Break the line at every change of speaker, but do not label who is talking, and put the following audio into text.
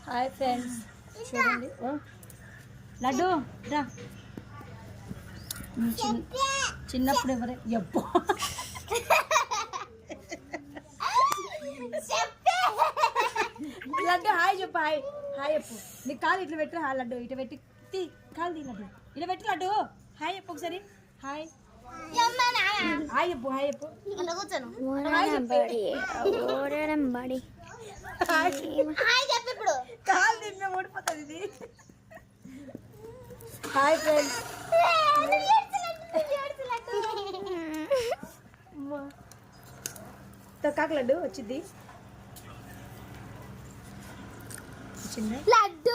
Hi friends, చూడండి లడ్డు రా. చిన్నప్పుడు ఎవరే ఎప్పు లడ్డు హాయ్ చెప్పు. హాయ్ హాయ్ చెప్పు. నీ కాలు ఇట్లా పెట్టు. హాయ్ లడ్డు ఇట్లా పెట్టి కాలు తీ లడ్డు ఇట్లా పెట్టు. లడ్డు హాయ్ చెప్పు ఒకసారి. హాయ్ హాయ్ చెప్పు. హాయ్ చెప్పు. కాలు తిన్న ఓడిపోతుంది ఇది. హాయ్ ఫ్రెండ్స్, తొక్కాక లడ్డు వచ్చింది.
లడ్డు